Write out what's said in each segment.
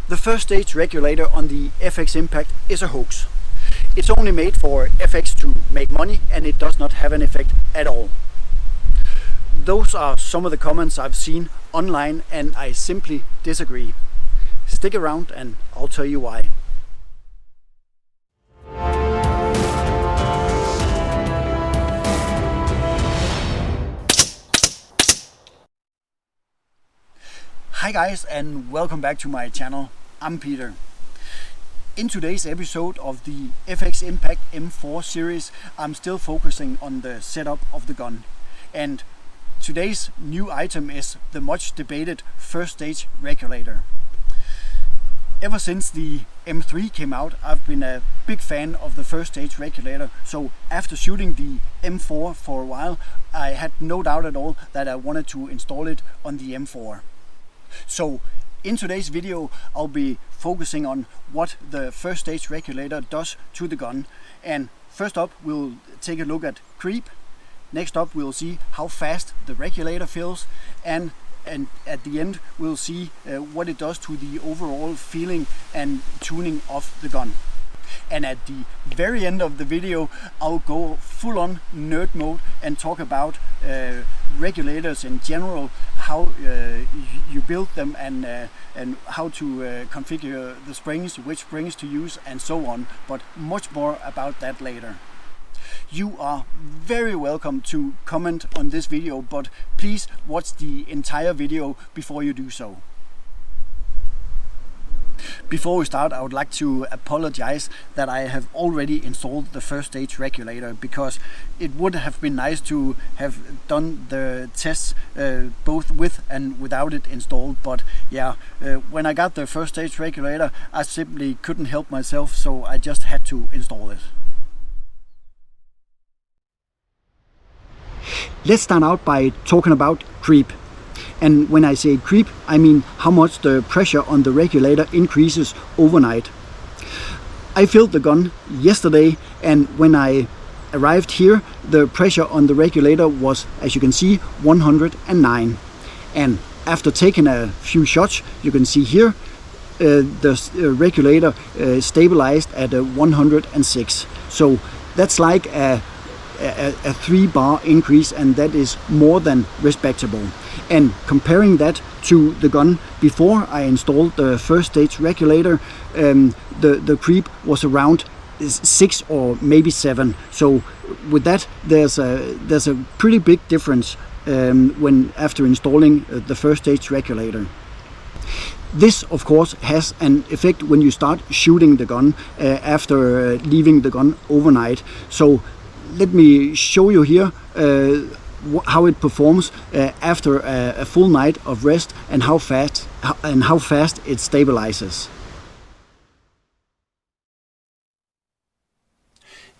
The first stage regulator on the FX Impact is a hoax. It's only made for FX to make money and it does not have an effect at all. Those are some of the comments I've seen online and I simply disagree. Stick around and I'll tell you why. Hi guys and welcome back to my channel. I'm Peter. In today's episode of the FX Impact M4 series, I'm still focusing on the setup of the gun. And today's new item is the much debated first stage regulator. Ever since the M3 came out, I've been a big fan of the first stage regulator. So after shooting the M4 for a while, I had no doubt at all that I wanted to install it on the M4. So in today's video I'll be focusing on what the first stage regulator does to the gun. And first up we'll take a look at creep. Next up we'll see how fast the regulator feels, and at the end we'll see what it does to the overall feeling and tuning of the gun. And at the very end of the video I'll go full on nerd mode and talk about regulators in general, how you build them and how to configure the springs, which springs to use and so on, but much more about that later. You are very welcome to comment on this video, but please watch the entire video before you do so. Before we start, I would like to apologize that I have already installed the first stage regulator, because it would have been nice to have done the tests both with and without it installed. But yeah, when I got the first stage regulator, I simply couldn't help myself, so I just had to install it. Let's start out by talking about creep. And when I say creep, I mean how much the pressure on the regulator increases overnight. I filled the gun yesterday, and when I arrived here, the pressure on the regulator was, as you can see, 109. And after taking a few shots, you can see here, the regulator stabilized at 106. So that's like a 3-bar increase, and that is more than respectable. And comparing that to the gun before I installed the first stage regulator, the creep was around 6 or maybe 7. So with that, there's a pretty big difference when after installing the first stage regulator. This of course has an effect when you start shooting the gun after leaving the gun overnight. So let me show you here how it performs after a full night of rest, and how fast it stabilizes.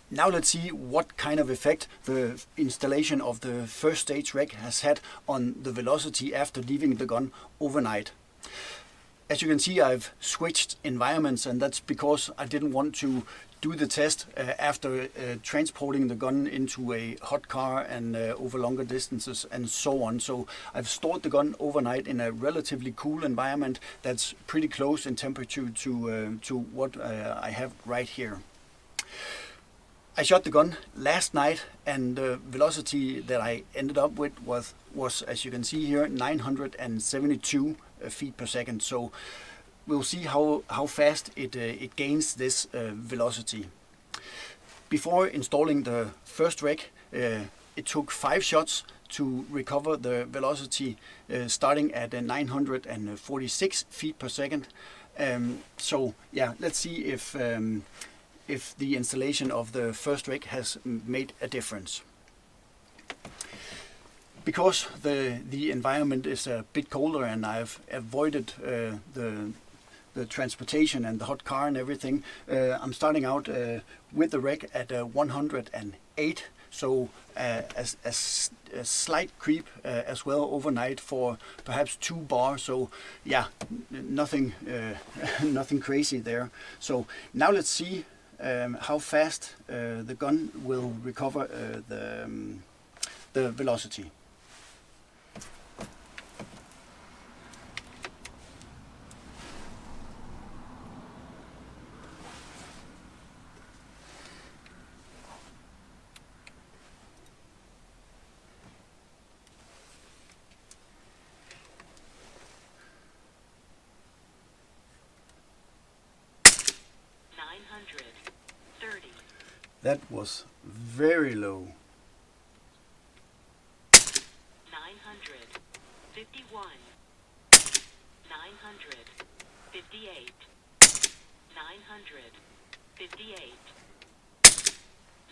Now let's see what kind of effect the installation of the first stage reg has had on the velocity after leaving the gun overnight. As you can see, I've switched environments, and that's because I didn't want to do the test after transporting the gun into a hot car and over longer distances and so on. So I've stored the gun overnight in a relatively cool environment that's pretty close in temperature to what I have right here. I shot the gun last night, and the velocity that I ended up with was, as you can see here, 972 feet per second. So we'll see how fast it gains this velocity. Before installing the first reg, it took 5 shots to recover the velocity, starting at 946 feet per second. So yeah, let's see if the installation of the first reg has made a difference. Because the environment is a bit colder and I've avoided the transportation and the hot car and everything, I'm starting out with the reg at 108. So a slight creep as well overnight for perhaps 2 bars. So yeah, nothing nothing crazy there. So now let's see how fast the gun will recover the velocity. That was very low. 951, 958, 958,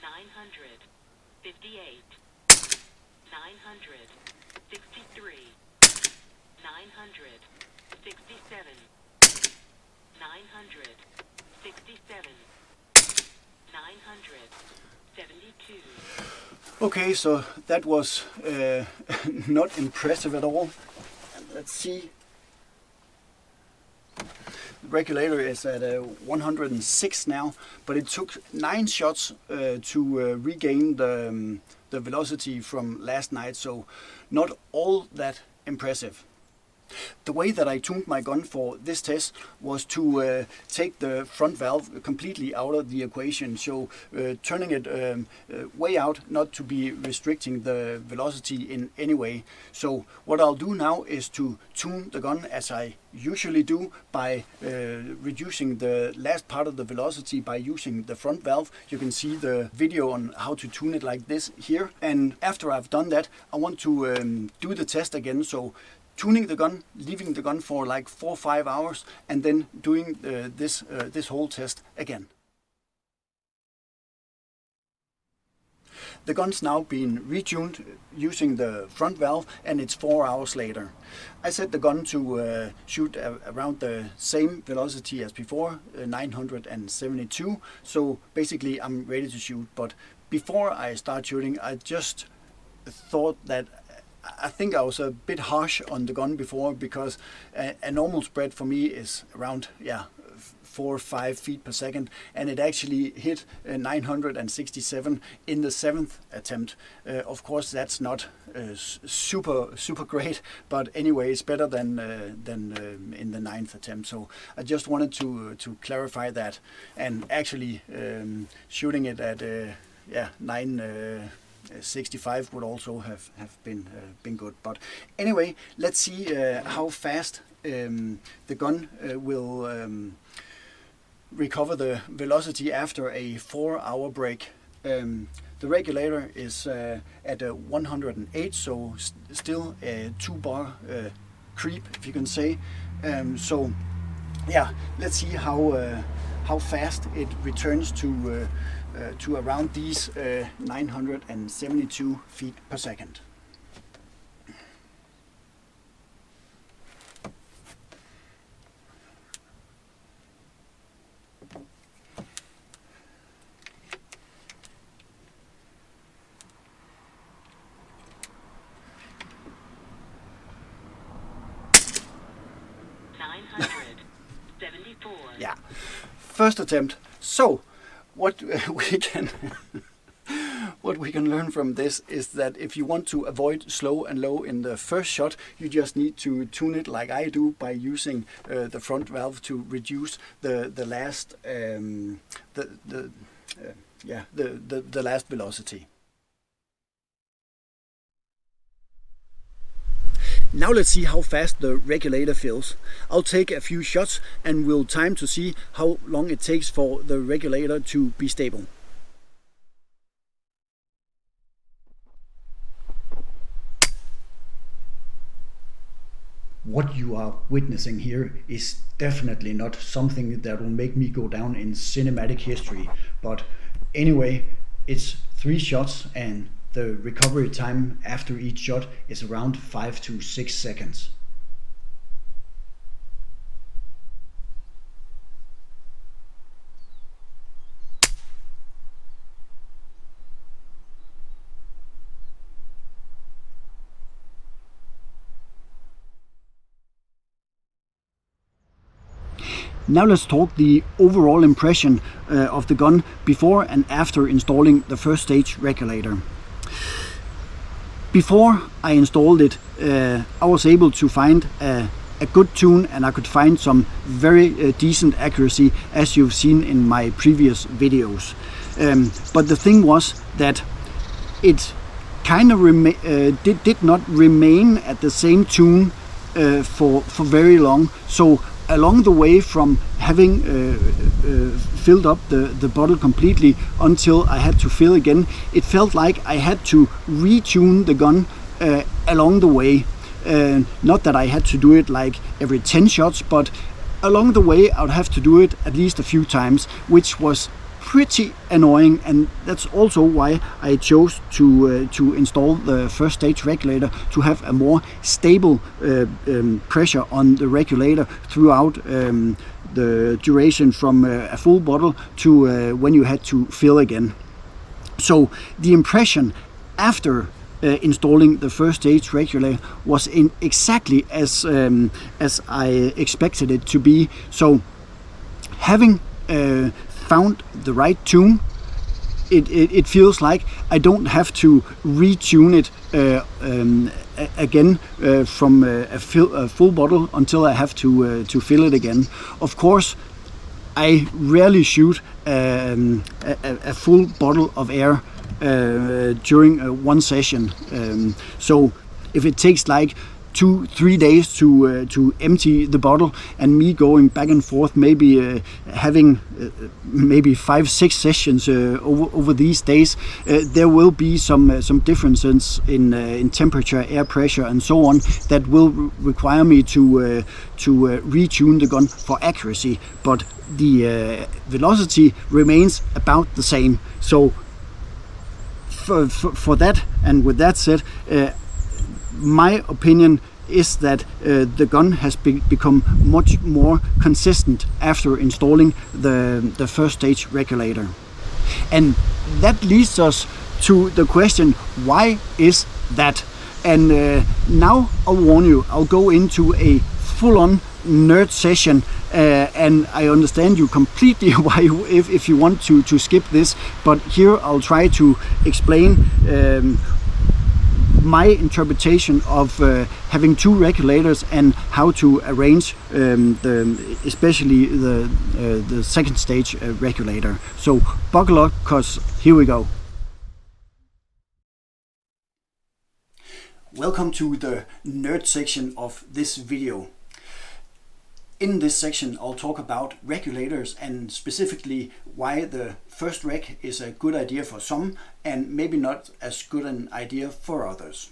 958, 963, 967, 967, 972. Okay, so that was not impressive at all. Let's see. The regulator is at 106 now, but it took 9 shots to regain the velocity from last night, so not all that impressive. The way that I tuned my gun for this test was to take the front valve completely out of the equation, so turning it way out, not to be restricting the velocity in any way. So what I'll do now is to tune the gun as I usually do by reducing the last part of the velocity by using the front valve. You can see the video on how to tune it like this here. And after I've done that, I want to do the test again. So tuning the gun, leaving the gun for like 4 or 5 hours, and then doing this whole test again. The gun's now been retuned using the front valve, and it's 4 hours later. I set the gun to shoot around the same velocity as before, 972. So basically I'm ready to shoot. But before I start shooting, I just thought that I think I was a bit harsh on the gun before, because a normal spread for me is around 4 or 5 feet per second, and it actually hit 967 in the 7th attempt. Of course, that's not super great, but anyway, it's better than in the 9th attempt. So I just wanted to clarify that, and actually shooting it at 965 would also have been good. But anyway, let's see how fast the gun will recover the velocity after a 4-hour break. The regulator is at 108, so still a 2-bar creep, if you can say. So yeah, let's see how fast it returns to around these 972 feet per second. Yeah, first attempt. So what we can learn from this is that if you want to avoid slow and low in the first shot, you just need to tune it like I do by using the front valve to reduce the last the last velocity. Now let's see how fast the regulator fills. I'll take a few shots and we'll time to see how long it takes for the regulator to be stable. What you are witnessing here is definitely not something that will make me go down in cinematic history. But anyway, it's 3 shots and the recovery time after each shot is around 5 to 6 seconds. Now let's talk the overall impression of the gun before and after installing the first stage regulator. Before I installed it, I was able to find a good tune, and I could find some very decent accuracy, as you've seen in my previous videos. But the thing was that it kind of did not remain at the same tune for very long. So along the way from having filled up the bottle completely until I had to fill again, it felt like I had to retune the gun along the way. Not that I had to do it like every 10 shots, but along the way I would have to do it at least a few times, which was pretty annoying, and that's also why I chose to install the first stage regulator, to have a more stable pressure on the regulator throughout the duration from a full bottle to when you had to fill again. So the impression after installing the first stage regulator was in exactly as I expected it to be. So having found the right tune, it feels like I don't have to retune it again from a full bottle until I have to fill it again. Of course, I rarely shoot a full bottle of air during one session. So if it takes like 2-3 days to empty the bottle, and me going back and forth, maybe having maybe 5-6 sessions over these days, there will be some differences in temperature, air pressure, and so on that will require me to retune the gun for accuracy. But the velocity remains about the same. So for that, and with that said, my opinion is that the gun has become much more consistent after installing the first stage regulator. And that leads us to the question, why is that? And now I'll warn you, I'll go into a full-on nerd session, and I understand you completely why if you want to skip this, but here I'll try to explain my interpretation of having two regulators and how to arrange especially the second stage regulator. So buckle up, cause here we go. Welcome to the nerd section of this video. In this section I'll talk about regulators, and specifically why the first reg is a good idea for some and maybe not as good an idea for others.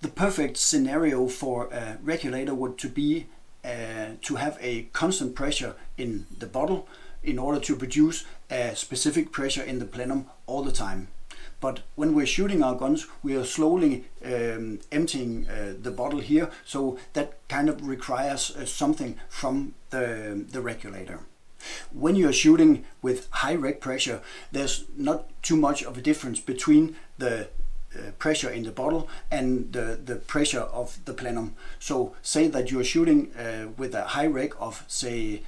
The perfect scenario for a regulator would to be to have a constant pressure in the bottle in order to produce a specific pressure in the plenum all the time. But when we're shooting our guns, we are slowly emptying the bottle here, so that kind of requires something from the regulator. When you're shooting with high reg pressure, there's not too much of a difference between the pressure in the bottle and the pressure of the plenum. So say that you're shooting with a high reg of say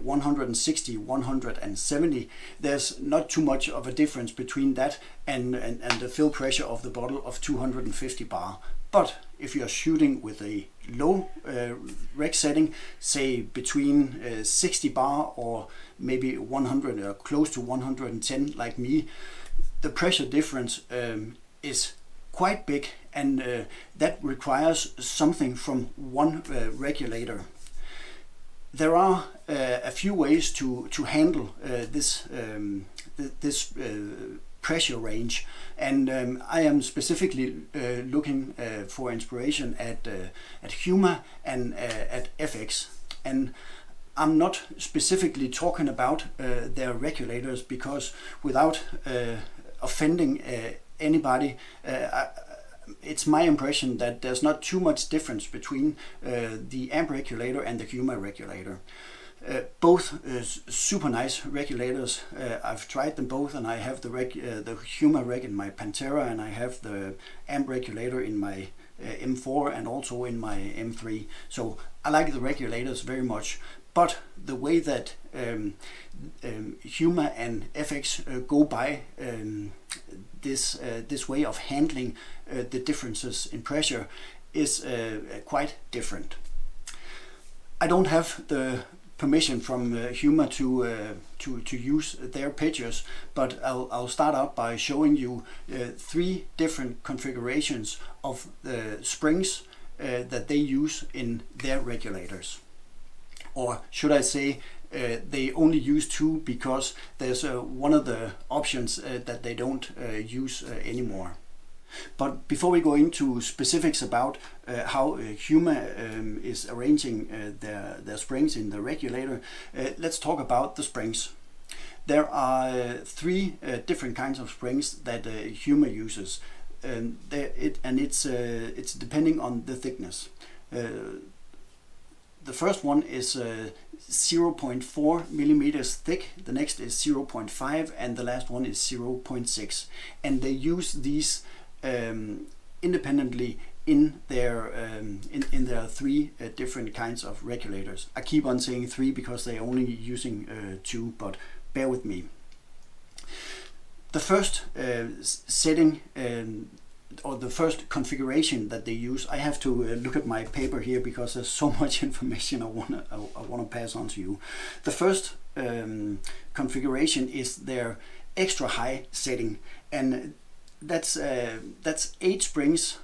160, 170, there's not too much of a difference between that and the fill pressure of the bottle of 250 bar. But if you're shooting with a low reg setting, say between 60 bar or maybe 100 or close to 110 like me, the pressure difference is quite big, and that requires something from one regulator. There are a few ways to handle this pressure range, and I am specifically looking for inspiration at Huma and at FX. And I'm not specifically talking about their regulators, because without offending anybody, it's my impression that there's not too much difference between the amp regulator and the Huma regulator. Both super nice regulators. I've tried them both, and I have the Huma reg in my Pantera, and I have the amp regulator in my M4 and also in my M3. So I like the regulators very much. But the way that Huma and FX go by this way of handling the differences in pressure is quite different. I don't have the permission from Huma to use their pictures, but I'll start out by showing you 3 different configurations of the springs that they use in their regulators. or should I say they only use 2 because there's one of the options that they don't use anymore. But before we go into specifics about how Huma is arranging their springs in the regulator, let's talk about the springs. There are 3 different kinds of springs that Huma uses, and it's depending on the thickness. The first one is 0.4 millimeters thick, the next is 0.5, and the last one is 0.6. And they use these independently in their 3 different kinds of regulators. I keep on saying 3 because they're only using 2, but bear with me. The first setting or the first configuration that they use, I have to look at my paper here because there's so much information I wanna pass on to you. The first configuration is their extra high setting, and that's 8 springs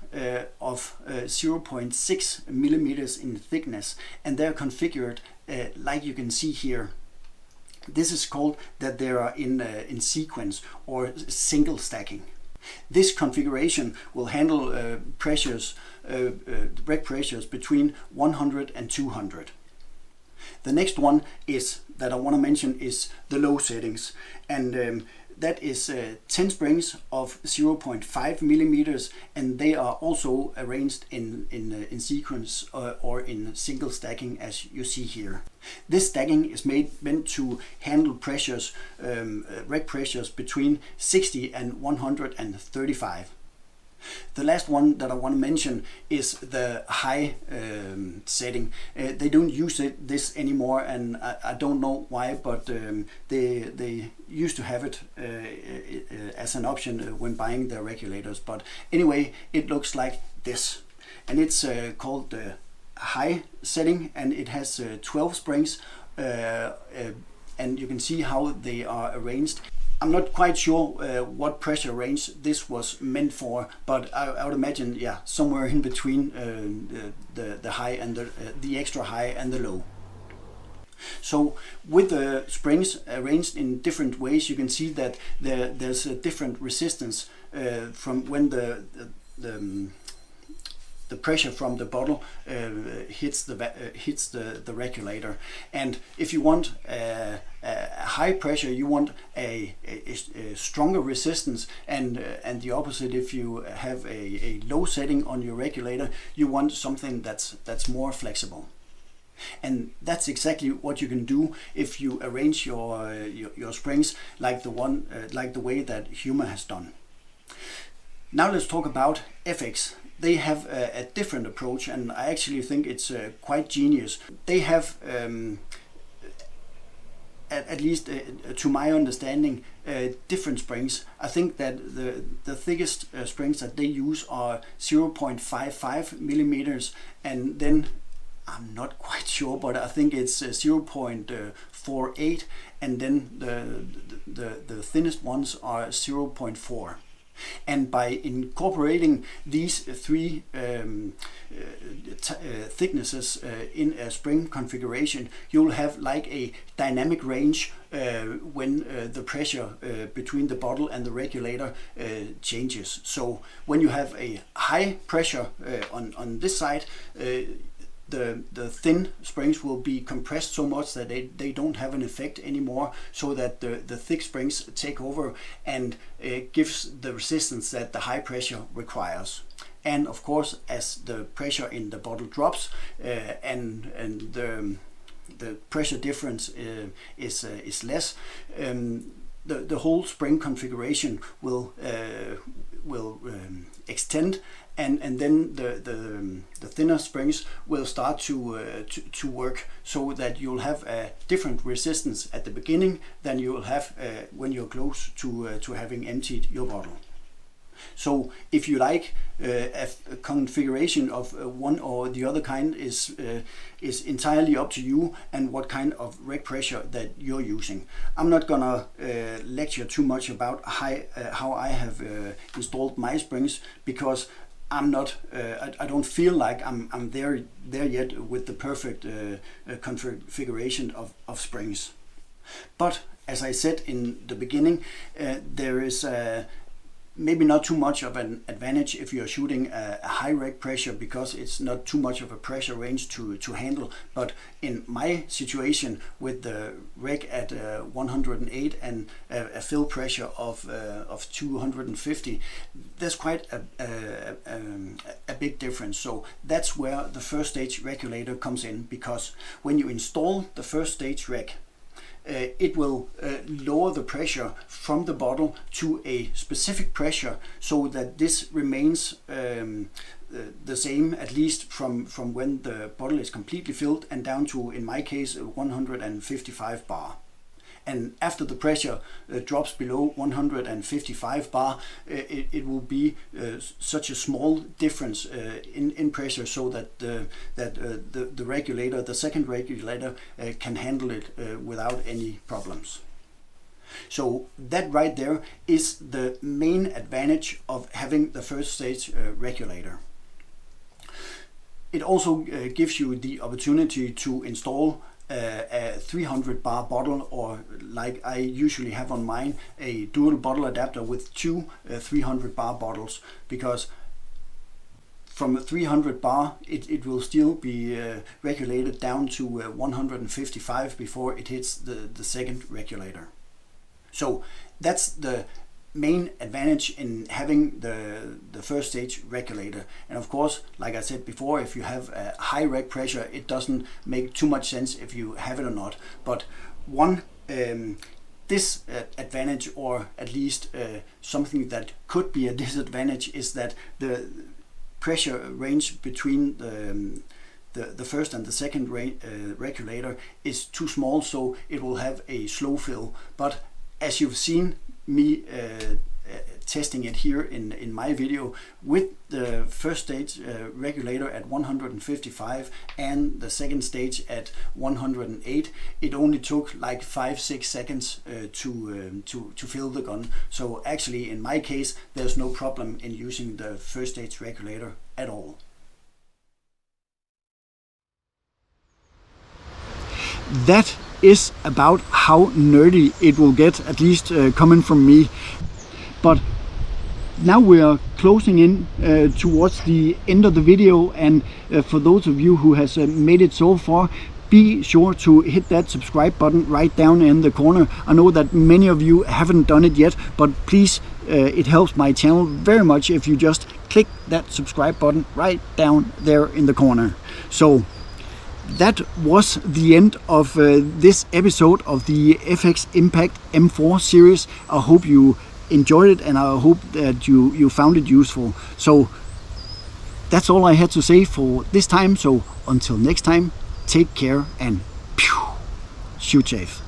of 0.6 millimeters in thickness, and they're configured like you can see here. This is called that they are in sequence or single stacking. This configuration will handle pressures, reg pressures between 100 and 200. The next one is that I want to mention is the low settings, and that is 10 springs of 0.5 millimeters, and they are also arranged in sequence or in single stacking, as you see here. This stacking is meant to handle pressures, reg pressures between 60 and 135. The last one that I want to mention is the high setting. They don't use this anymore, and I don't know why, but they used to have it as an option when buying their regulators. But anyway, it looks like this, and it's called the high setting, and it has 12 springs, and you can see how they are arranged. I'm not quite sure what pressure range this was meant for, but I would imagine, yeah, somewhere in between the high and the extra high and the low. So with the springs arranged in different ways, you can see that there's a different resistance from when the pressure from the bottle hits the regulator. And if you want a high pressure, you want a stronger resistance, and the opposite. If you have a low setting on your regulator, you want something that's more flexible. And that's exactly what you can do if you arrange your springs like the way that Huma has done. Now let's talk about FX. They have a different approach, and I actually think it's quite genius. They have, at least to my understanding, different springs. I think that the thickest springs that they use are 0.55 millimeters, and then I'm not quite sure, but I think it's 0.48, and then the thinnest ones are 0.4. And by incorporating these 3 thicknesses in a spring configuration, you'll have like a dynamic range when the pressure between the bottle and the regulator changes. So when you have a high pressure on this side, the thin springs will be compressed so much that they don't have an effect anymore, so that the thick springs take over and gives the resistance that the high pressure requires. And of course, as the pressure in the bottle drops and the pressure difference is less, the whole spring configuration will extend, and then the thinner springs will start to work, so that you'll have a different resistance at the beginning than you will have when you're close to having emptied your bottle. So if you like a configuration of one or the other kind is entirely up to you, and what kind of reg pressure that you're using. I'm not gonna lecture too much about how I have installed my springs, because I'm not. I don't feel like I'm there yet with the perfect configuration of springs. But as I said in the beginning, there is maybe not too much of an advantage if you're shooting a high reg pressure, because it's not too much of a pressure range to handle. But in my situation with the reg at 108 and a fill pressure of 250, there's quite a big difference. So that's where the first stage regulator comes in, because when you install the first stage reg, it will lower the pressure from the bottle to a specific pressure, so that this remains the same, at least from when the bottle is completely filled and down to, in my case, 155 bar. And after the pressure drops below 155 bar, it will be such a small difference in pressure, so that the regulator, the second regulator, can handle it without any problems. So that right there is the main advantage of having the first stage regulator. It also gives you the opportunity to install a 300 bar bottle, or like I usually have on mine, a dual bottle adapter with two 300 bar bottles, because from a 300 bar it will still be regulated down to 155 before it hits the second regulator. So that's the main advantage in having the first stage regulator. And of course, like I said before, if you have a high reg pressure, it doesn't make too much sense if you have it or not. But one disadvantage, or at least something that could be a disadvantage, is that the pressure range between the first and the second regulator is too small, so it will have a slow fill. But as you've seen me testing it here in my video, with the first stage regulator at 155 and the second stage at 108, it only took like 5-6 seconds to fill the gun. So actually, in my case, there's no problem in using the first stage regulator at all. That is about how nerdy it will get, at least coming from me. But now we are closing in towards the end of the video, and for those of you who has made it so far, be sure to hit that subscribe button right down in the corner. I know that many of you haven't done it yet, but please, it helps my channel very much if you just click that subscribe button right down there in the corner. So that was the end of this episode of the FX Impact M4 series. I hope you enjoyed it, and I hope that you found it useful. So that's all I had to say for this time. So until next time, take care and shoot safe.